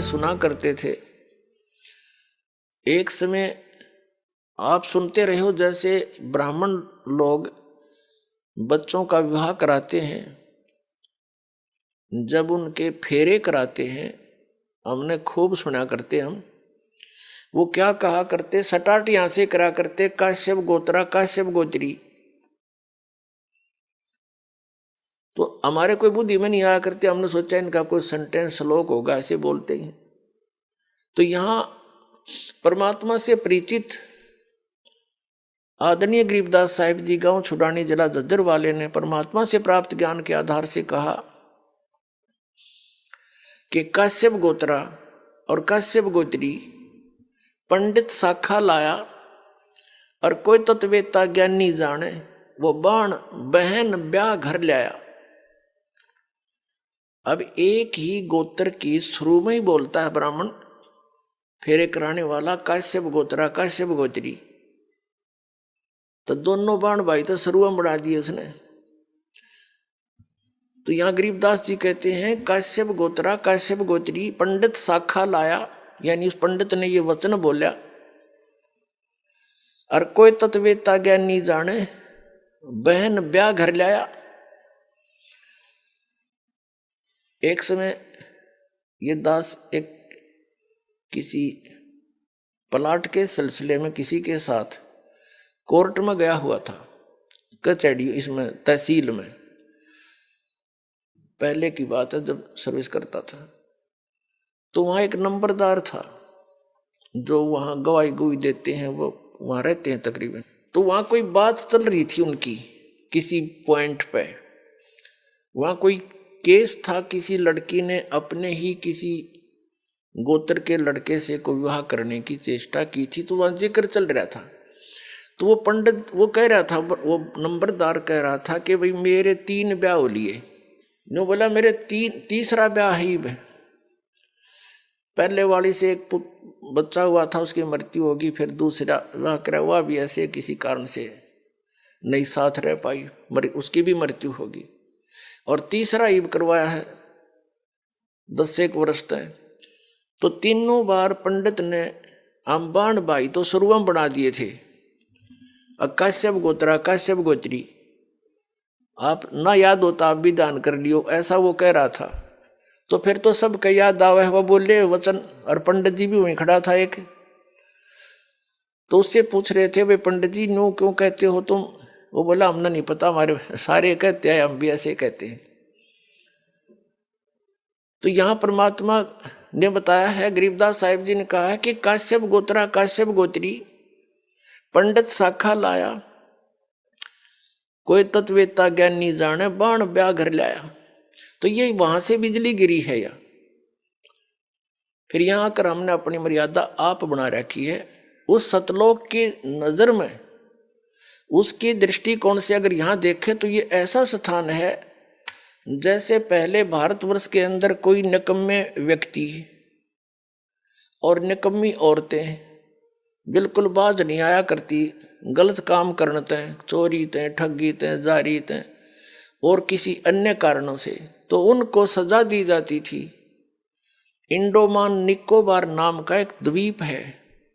सुना करते थे। एक समय आप सुनते रहे हो जैसे ब्राह्मण लोग बच्चों का विवाह कराते हैं, जब उनके फेरे कराते हैं, हमने खूब सुना करते हम, वो क्या कहा करते, सटाट यहां से करा करते, काश्यप गोत्रा काश्यप गोत्री। तो हमारे कोई बुद्धि में नहीं आया करते, हमने सोचा इनका कोई सेंटेंस श्लोक होगा, ऐसे बोलते हैं। तो यहां परमात्मा से परिचित आदरणीय गरीबदास साहिब जी गांव छुड़ानी जिला झज्जर वाले ने परमात्मा से प्राप्त ज्ञान के आधार से कहा कि काश्यप गोत्रा और काश्यप गोत्री पंडित शाखा लाया, और कोई तत्वेता ज्ञानी जाने, वो बाण बहन ब्याह घर लाया। अब एक ही गोत्र की शुरू में ही बोलता है ब्राह्मण फेरे कराने वाला काश्यप गोत्रा काश्यप गोत्री, तो दोनों बाण भाई तो शुरू में बढ़ा दिए उसने। तो यहां गरीबदास जी कहते हैं काश्यप गोत्रा काश्यप गोत्री पंडित शाखा लाया, यानी उस पंडित ने ये वचन बोला, और कोई तत्वेता ज्ञानी जाने, बहन ब्याह घर लाया। एक समय ये दास एक किसी प्लाट के सिलसिले में किसी के साथ कोर्ट में गया हुआ था, कचहरी, इसमें तहसील में, पहले की बात है जब सर्विस करता था। तो वहां एक नंबरदार था जो वहां गवाही गुई देते हैं, वो वहां रहते हैं तकरीबन। तो वहां कोई बात चल रही थी उनकी किसी पॉइंट पे, वहां कोई केस था, किसी लड़की ने अपने ही किसी गोत्र के लड़के से को विवाह करने की चेष्टा की थी, तो वहां जिक्र चल रहा था। तो वो पंडित वो कह रहा था, वो नंबरदार कह रहा था कि भाई मेरे 3 ब्याह हो लिए। नो बोला मेरे तीसरा ब्याह ही है, पहले वाली से एक बच्चा हुआ था, उसकी मृत्यु होगी, फिर दूसरा विवाह करा, हुआ भी ऐसे किसी कारण से नहीं साथ रह पाई, उसकी भी मृत्यु होगी, और तीसरा ईब करवाया है 10 वर्ष तक। तो तीनों बार पंडित ने अंबाण भाई तो शुरुआत बना दिए थे, काश्यप गोत्रा काश्यप गोत्री, आप ना याद होता आप भी दान कर लियो, ऐसा वो कह रहा था। तो फिर तो सब का याद आवे, वो बोले वचन, और पंडित जी भी वहीं खड़ा था एक। तो उससे पूछ रहे थे भाई पंडित जी नो क्यों कहते हो तुम? वो बोला हमने नहीं पता, हमारे सारे कहते हैं, हम भी ऐसे कहते हैं। तो यहां परमात्मा ने बताया है, गरीबदास साहिब जी ने कहा है कि काश्यप गोत्रा काश्यप गोत्री पंडित शाखा लाया, कोई तत्वेता ज्ञानी जाने, बाण ब्याह घर लाया। तो ये वहां से बिजली गिरी है या फिर यहां आकर हमने अपनी मर्यादा आप बना रखी है। उस सतलोक की नजर में, उसकी दृष्टिकोण से अगर यहां देखें तो ये ऐसा स्थान है जैसे पहले भारतवर्ष के अंदर कोई निकम्मे व्यक्ति और निकम्मी औरतें बिल्कुल बाज नहीं आया करती, गलत काम करने तय, चोरी तय, ठगी तय, जारी तय और किसी अन्य कारणों से, तो उनको सजा दी जाती थी। इंडोमान निकोबार नाम का एक द्वीप है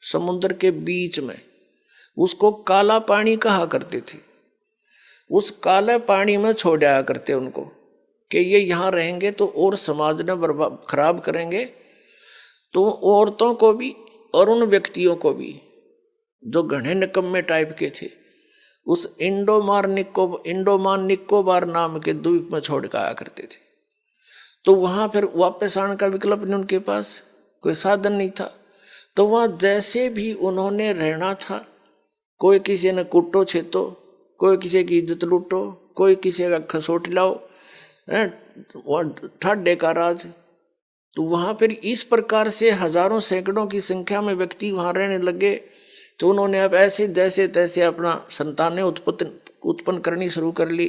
समुद्र के बीच में, उसको काला पानी कहा करते थे। उस काले पानी में छोड़ आया करते उनको कि ये यहाँ रहेंगे तो और समाज ने बर्बाद खराब करेंगे, तो औरतों को भी और उन व्यक्तियों को भी जो घने निकम्मे टाइप के थे, उस इंडोमान निकोबार नाम के द्वीप में छोड़ कर आया करते थे। तो वहां फिर वापस आने का विकल्प नहीं, उनके पास कोई साधन नहीं था। तो वहां जैसे भी उन्होंने रहना था, कोई किसी ने कुटो छेतो, कोई किसी की इज्जत लूटो, कोई किसी का खसोट लाओ, ठाडे का राज। तो वहां फिर इस प्रकार से हजारों सैकड़ों की संख्या में व्यक्ति वहां रहने लगे। तो उन्होंने अब ऐसे जैसे तैसे अपना संतानें उत्पन्न करनी शुरू कर ली।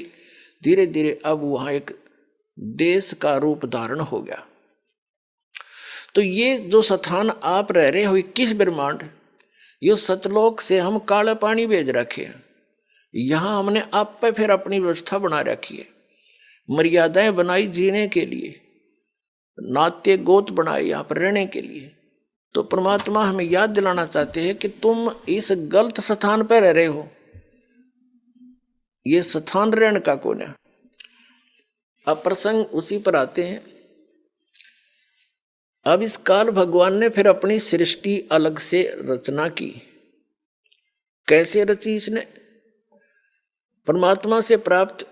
धीरे धीरे अब वहां एक देश का रूप धारण हो गया। तो ये जो स्थान आप रह रहे हो 21 ब्रह्मांड, ये सतलोक से हम काले पानी भेज रखे हैं। यहां हमने आप पे फिर अपनी व्यवस्था बना रखी है, मर्यादाएं बनाई जीने के लिए। नाते गोत बनाए यहाँ पर रहने के लिए। तो परमात्मा हमें याद दिलाना चाहते हैं कि तुम इस गलत स्थान पर रह रहे हो, ये स्थान रहने का कौन है। अब प्रसंग उसी पर आते हैं। अब इस काल भगवान ने फिर अपनी सृष्टि अलग से रचना की। कैसे रची इसने? परमात्मा से प्राप्त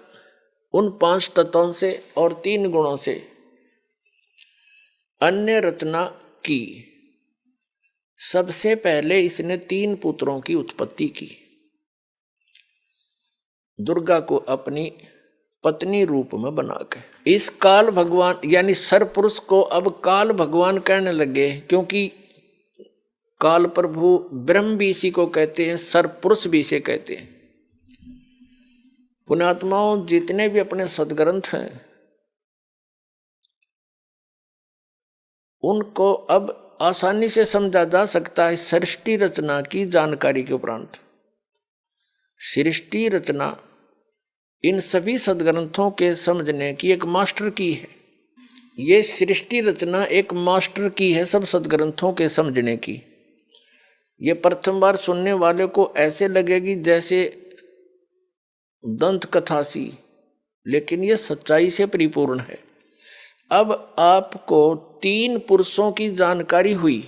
उन 5 तत्वों से और 3 गुणों से अन्य रचना की। सबसे पहले इसने 3 पुत्रों की उत्पत्ति की। दुर्गा को अपनी पत्नी रूप में बनाकर इस काल भगवान यानी सरपुरुष को अब काल भगवान कहने लगे, क्योंकि काल प्रभु ब्रह्म भी इसी को कहते हैं, सरपुरुष भी इसे कहते हैं। पुण्यात्माओं, जितने भी अपने सदग्रंथ हैं उनको अब आसानी से समझा जा सकता है सृष्टि रचना की जानकारी के उपरांत। सृष्टि रचना इन सभी सदग्रंथों के समझने की एक मास्टर की है। ये सृष्टि रचना एक मास्टर की है सब सदग्रंथों के समझने की। ये प्रथम बार सुनने वाले को ऐसे लगेगी जैसे दंत कथा सी, लेकिन ये सच्चाई से परिपूर्ण है। अब आपको 3 पुरुषों की जानकारी हुई।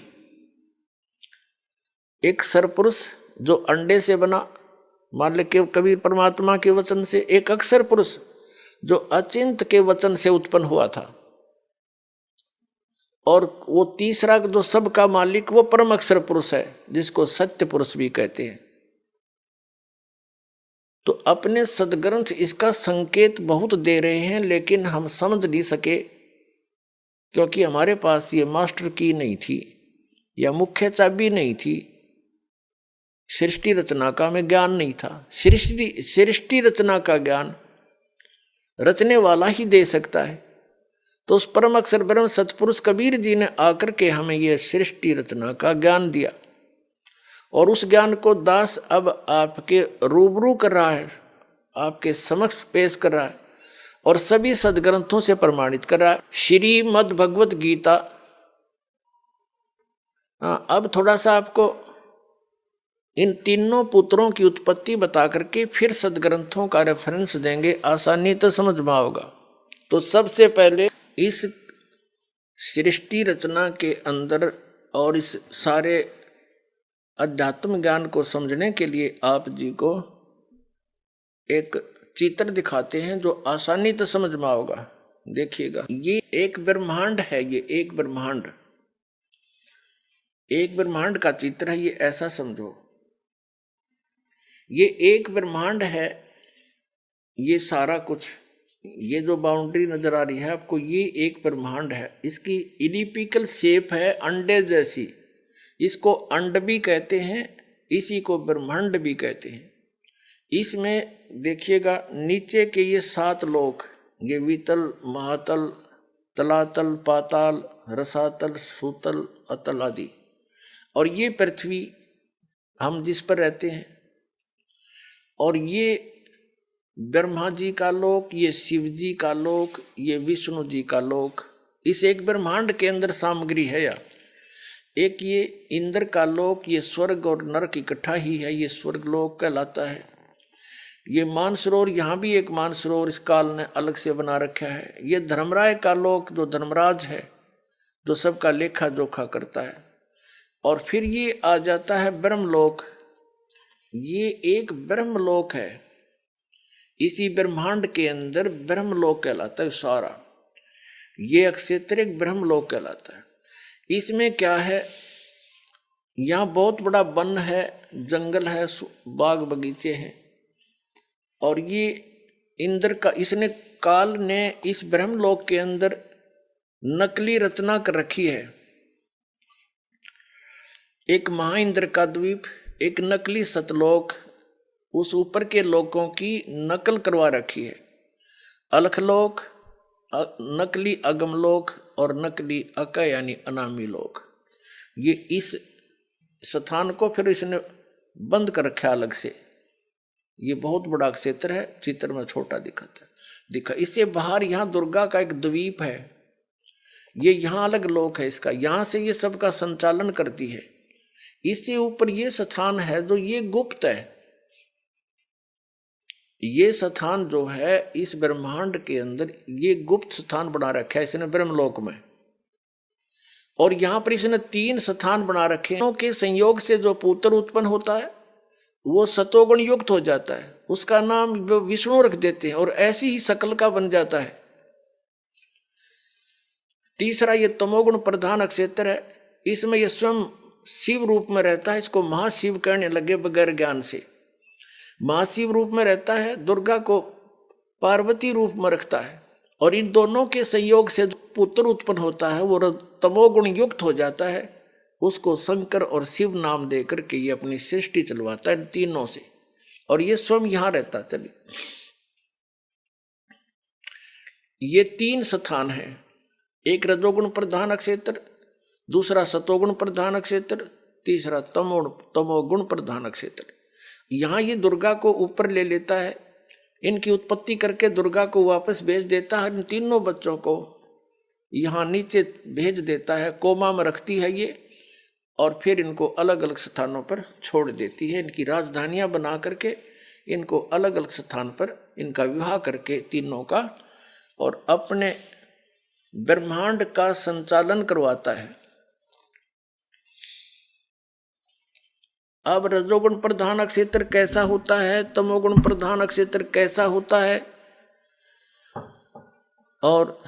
एक सरपुरुष जो अंडे से बना, मान ले के कबीर परमात्मा के वचन से। एक अक्षर पुरुष जो अचिंत के वचन से उत्पन्न हुआ था। और वो तीसरा जो सबका मालिक वो परम अक्षर पुरुष है, जिसको सत्य पुरुष भी कहते हैं। तो अपने सदग्रंथ इसका संकेत बहुत दे रहे हैं, लेकिन हम समझ नहीं सके, क्योंकि हमारे पास ये मास्टर की नहीं थी या मुख्य चाबी नहीं थी। सृष्टि रचना का हमें ज्ञान नहीं था। सृष्टि रचना का ज्ञान रचने वाला ही दे सकता है। तो उस परम अक्षर ब्रह्म सतपुरुष कबीर जी ने आकर के हमें यह सृष्टि रचना का ज्ञान दिया, और उस ज्ञान को दास अब आपके रूबरू कर रहा है, आपके समक्ष पेश कर रहा है और सभी सदग्रंथों से प्रमाणित कर रहा है। श्रीमद् भगवत गीता। अब थोड़ा सा आपको इन तीनों पुत्रों की उत्पत्ति बता करके फिर सदग्रंथों का रेफरेंस देंगे, आसानी तो समझ में आओगा। तो सबसे पहले इस सृष्टि रचना के अंदर और इस सारे अध्यात्म ज्ञान को समझने के लिए आप जी को एक चित्र दिखाते हैं जो आसानी तो समझ में आओगा। देखिएगा, ये एक ब्रह्मांड है, ये एक ब्रह्मांड का चित्र है। ये ऐसा समझो, ये एक ब्रह्मांड है। ये सारा कुछ, ये जो बाउंड्री नजर आ रही है आपको, ये एक ब्रह्मांड है। इसकी इलिप्टिकल शेप है, अंडे जैसी। इसको अंड भी कहते हैं, इसी को ब्रह्मांड भी कहते हैं। इसमें देखिएगा नीचे के ये 7 लोक, ये वितल, महातल, तलातल, पाताल, रसातल, सूतल, अतल आदि, और ये पृथ्वी हम जिस पर रहते हैं। और ये ब्रह्मा जी का लोक, ये शिव जी का लोक, ये विष्णु जी का लोक, इस एक ब्रह्मांड के अंदर सामग्री है। या एक ये इंद्र का लोक, ये स्वर्ग और नरक इकट्ठा ही है, ये स्वर्ग लोक कहलाता है। ये मानसरोवर, यहाँ भी एक मानसरोवर इस काल ने अलग से बना रखा है। ये धर्मराय का लोक जो धर्मराज है, जो सबका लेखा जोखा करता है। और फिर ये आ जाता है ब्रह्मलोक। ये एक ब्रह्मलोक है, इसी ब्रह्मांड के अंदर ब्रह्मलोक कहलाता है सारा। ये अक्षेत्र एक ब्रह्मलोक कहलाता है। इसमें क्या है, यहाँ बहुत बड़ा वन है, जंगल है, बाग बगीचे हैं। और ये इंद्र का, इसने काल ने इस ब्रह्मलोक के अंदर नकली रचना कर रखी है। एक महाइंद्र का द्वीप, एक नकली सतलोक, उस ऊपर के लोकों की नकल करवा रखी है। अलखलोक, नकली अगमलोक और नकली अक यानी अनामी लोक। ये इस स्थान को फिर इसने बंद कर रखा अलग से। ये बहुत बड़ा क्षेत्र है, चित्र में छोटा दिखा। इससे बाहर यहाँ दुर्गा का एक द्वीप है। ये यहाँ अलग लोक है इसका, यहाँ से ये सबका संचालन करती है। इससे ऊपर ये स्थान है जो ये गुप्त है। ये स्थान जो है इस ब्रह्मांड के अंदर ये गुप्त स्थान बना रखा है इसने ब्रह्मलोक में। और यहाँ पर इसने 3 स्थान बना रखे हैं के संयोग से जो पुत्र उत्पन्न होता है वो सतोगुण युक्त हो जाता है, उसका नाम विष्णु रख देते हैं और ऐसी ही शकल का बन जाता है। तीसरा ये तमोगुण प्रधान नक्षत्र है, इसमें ये स्वयं शिव रूप में रहता है, इसको महाशिव कहने लगे बगैर ज्ञान से। महाशिव रूप में रहता है, दुर्गा को पार्वती रूप में रखता है और इन दोनों के संयोग से जो पुत्र उत्पन्न होता है वो तमोगुण युक्त हो जाता है, उसको शंकर और शिव नाम दे करके ये अपनी सृष्टि चलवाता है इन तीनों से। और ये स्वयं यहां रहता। चलिए ये 3 स्थान है, एक रजोगुण प्रधान नक्षत्र, दूसरा सतोगुण प्रधान नक्षत्र, तीसरा तमोगुण प्रधान नक्षत्र। यहाँ ये दुर्गा को ऊपर ले लेता है, इनकी उत्पत्ति करके दुर्गा को वापस भेज देता है, इन तीनों बच्चों को यहाँ नीचे भेज देता है, कोमा में रखती है ये और फिर इनको अलग अलग स्थानों पर छोड़ देती है। इनकी राजधानियां बना करके इनको अलग अलग स्थान पर इनका विवाह करके तीनों का और अपने ब्रह्मांड का संचालन करवाता है। अब रजोगुण प्रधान नक्षत्र कैसा होता है, तमोगुण प्रधान नक्षत्र कैसा होता है और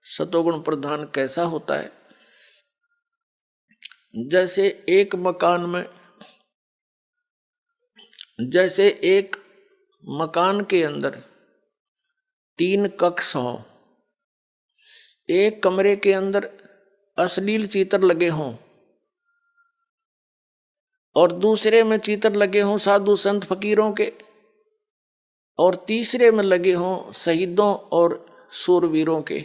सतोगुण प्रधान कैसा होता है। जैसे एक मकान के अंदर 3 कक्ष हों, एक कमरे के अंदर अश्लील चित्र लगे हों और दूसरे में चित्र लगे हों साधु संत फकीरों के और तीसरे में लगे हों शहीदों और शूरवीरों के,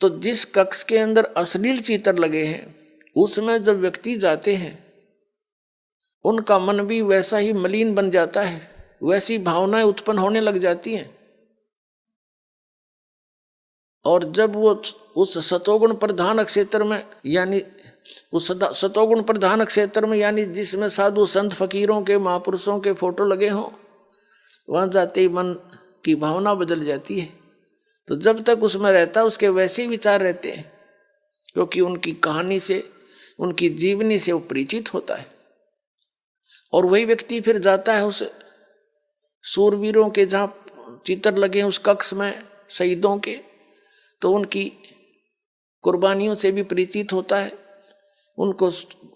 तो जिस कक्ष के अंदर अश्लील चित्र लगे हैं उसमें जब व्यक्ति जाते हैं उनका मन भी वैसा ही मलिन बन जाता है, वैसी भावनाएं उत्पन्न होने लग जाती हैं। और जब वो उस सतोगुण प्रधान क्षेत्र में यानी उस सतोगुण प्रधान क्षेत्र में यानी जिसमें साधु संत फकीरों के महापुरुषों के फोटो लगे हों, वहां जाते ही मन की भावना बदल जाती है। तो जब तक उसमें रहता है उसके वैसे ही विचार रहते हैं, क्योंकि उनकी कहानी से उनकी जीवनी से वो परिचित होता है। और वही व्यक्ति फिर जाता है उस शूरवीरों के जहाँ चित्र लगे हैं उस कक्ष में शहीदों के, तो उनकी कुर्बानियों से भी परिचित होता है, उनको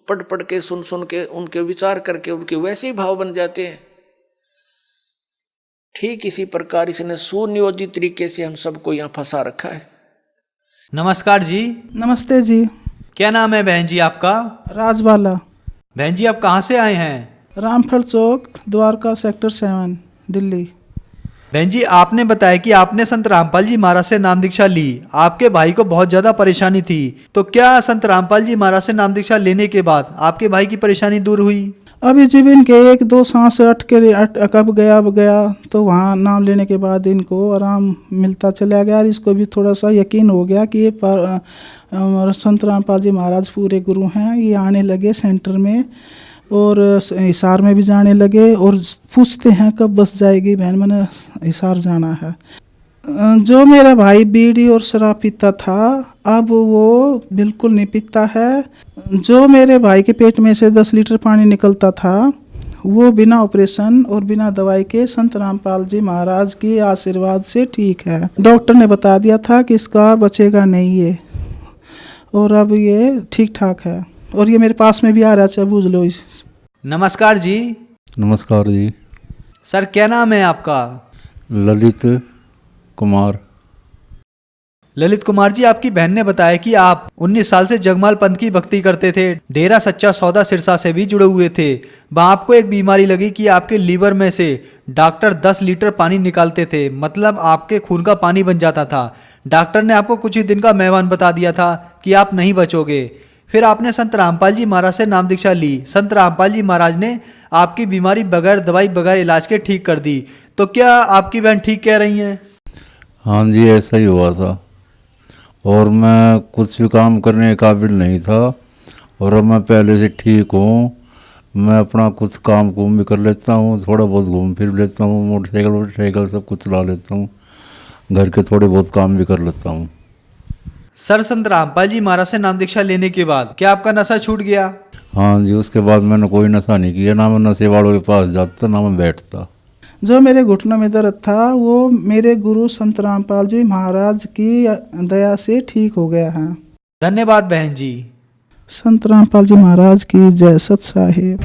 पढ़ के सुन के उनके विचार करके उनके वैसे ही भाव बन जाते हैं। ठीक इसी प्रकार इसने सुनियोजित तरीके से हम सबको यहाँ फंसा रखा है। नमस्कार जी। नमस्ते जी। क्या नाम है बहन जी आपका? राजबाला। बहन जी आप कहाँ से आए हैं? रामफल चौक, द्वारका, सेक्टर 7, दिल्ली। बहन जी आपने बताया कि आपने संत रामपाल जी महाराज से नाम दीक्षा ली, आपके भाई को बहुत ज्यादा परेशानी थी, तो क्या संत रामपाल जी महाराज से नाम दीक्षा लेने के बाद आपके भाई की परेशानी दूर हुई? अभी जब इनके 1-2 सांस कब गया तो वहाँ नाम लेने के बाद इनको आराम मिलता चला गया और इसको भी थोड़ा सा यकीन हो गया कि ये संत रामपाल जी महाराज पूरे गुरु हैं। ये आने लगे सेंटर में और हिसार में भी जाने लगे और पूछते हैं कब बस जाएगी बहन, मैंने हिसार जाना है। जो मेरा भाई बीड़ी और शराब पीता था अब वो बिल्कुल नहीं पीता है। जो मेरे भाई के पेट में से 10 लीटर पानी निकलता था वो बिना ऑपरेशन और बिना दवाई के संत रामपाल जी महाराज के आशीर्वाद से ठीक है। डॉक्टर ने बता दिया था कि इसका बचेगा नहीं ये, और अब ये ठीक ठाक है और ये मेरे पास में भी आ रहा है, बूझ लो। नमस्कार जी। नमस्कार जी। सर क्या नाम है आपका? ललित कुमार। ललित कुमार जी, आपकी बहन ने बताया कि आप 19 साल से जगमाल पंथ की भक्ति करते थे, डेरा सच्चा सौदा सिरसा से भी जुड़े हुए थे। वहाँ आपको एक बीमारी लगी कि आपके लीवर में से डॉक्टर 10 लीटर पानी निकालते थे, मतलब आपके खून का पानी बन जाता था। डॉक्टर ने आपको कुछ ही दिन का मेहमान बता दिया था कि आप नहीं बचोगे। फिर आपने संत रामपाल जी महाराज से नाम दीक्षा ली। संत रामपाल जी महाराज ने आपकी बीमारी बगैर दवाई बगैर इलाज के ठीक कर दी। तो क्या आपकी बहन ठीक कह रही हैं? हाँ जी, ऐसा ही हुआ था। और मैं कुछ भी काम करने के काबिल नहीं था, और अब मैं पहले से ठीक हूँ। मैं अपना कुछ काम कुम भी कर लेता हूँ, थोड़ा बहुत घूम फिर लेता हूँ, मोटरसाइकिल सब कुछ चला लेता हूँ, घर के थोड़े बहुत काम भी कर लेता हूँ। सर, संत रामपाल जी महाराज से नाम दीक्षा लेने के बाद क्या आपका नशा छूट गया? हाँ जी, उसके बाद मैंने कोई नशा नहीं किया, ना मैं नशे वालों के पास जाता, ना मैं बैठता। जो मेरे घुटनों में दर्द था वो मेरे गुरु संत रामपाल जी महाराज की दया से ठीक हो गया है। धन्यवाद बहन जी। संत रामपाल जी महाराज की जय। सत साहिब।